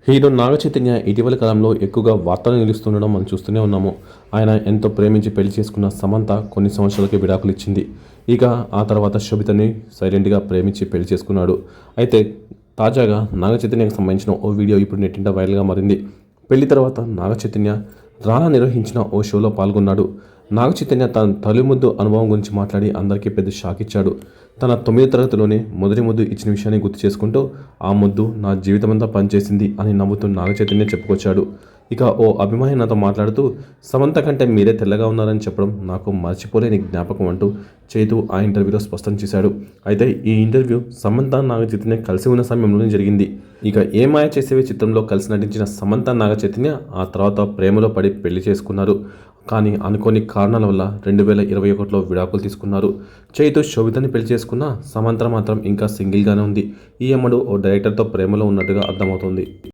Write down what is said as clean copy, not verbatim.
Hero Naga Chaitanya ఇటీవల కాలంలో ఎక్కువగా వార్తలు నిలుస్తుండడం మనం చూస్తూనే ఉన్నాము. ఆయన ఎంతో ప్రేమించి పెళ్లి చేసుకున్న సమంత కొన్ని సంవత్సరాలకి విడాకులు ఇచ్చింది. ఇక ఆ తర్వాత శోభితని సైలెంట్గా ప్రేమించి పెళ్లి చేసుకున్నాడు. అయితే తాజాగా నాగ చైతన్యకు సంబంధించిన ఓ వీడియో ఇప్పుడు నెట్టింట వైరల్గా మారింది. పెళ్లి తర్వాత నాగ చైతన్య రానా నిర్వహించిన ఓ షోలో పాల్గొన్నాడు. నాగ చైతన్య తన తొలి ముద్దు అనుభవం గురించి మాట్లాడి అందరికీ పెద్ద షాక్ ఇచ్చాడు. తన 9వ తరగతిలోనే మొదటి ముద్దు ఇచ్చిన విషయాన్ని గుర్తు చేసుకుంటూ ఆ ముద్దు నా జీవితమంతా పనిచేసింది అని నవ్వుతూ నాగ చైతన్య చెప్పుకొచ్చాడు. ఇక ఓ అభిమాని నాతో మాట్లాడుతూ సమంత కంటే మీరే తెల్లగా ఉన్నారని చెప్పడం నాకు మర్చిపోలేని జ్ఞాపకం అంటూ చైతు ఆ ఇంటర్వ్యూలో స్పష్టం చేశాడు. అయితే ఈ ఇంటర్వ్యూ సమంత నాగ చైతన్య కలిసి ఉన్న సమయంలోనే జరిగింది. ఇక ఏ మాయ చేసేవే చిత్రంలో కలిసి నటించిన సమంత నాగ చైతన్య ఆ తర్వాత ప్రేమలో పడి పెళ్లి చేసుకున్నారు. కానీ అనుకోని కారణాల వల్ల 2021లో విడాకులు తీసుకున్నారు. చైతు శోభితని పెళ్లి చేసుకున్న సమంత మాత్రం ఇంకా సింగిల్గానే ఉంది. ఈ అమ్మడు ఓ డైరెక్టర్తో ప్రేమలో ఉన్నట్టుగా అర్థమవుతోంది.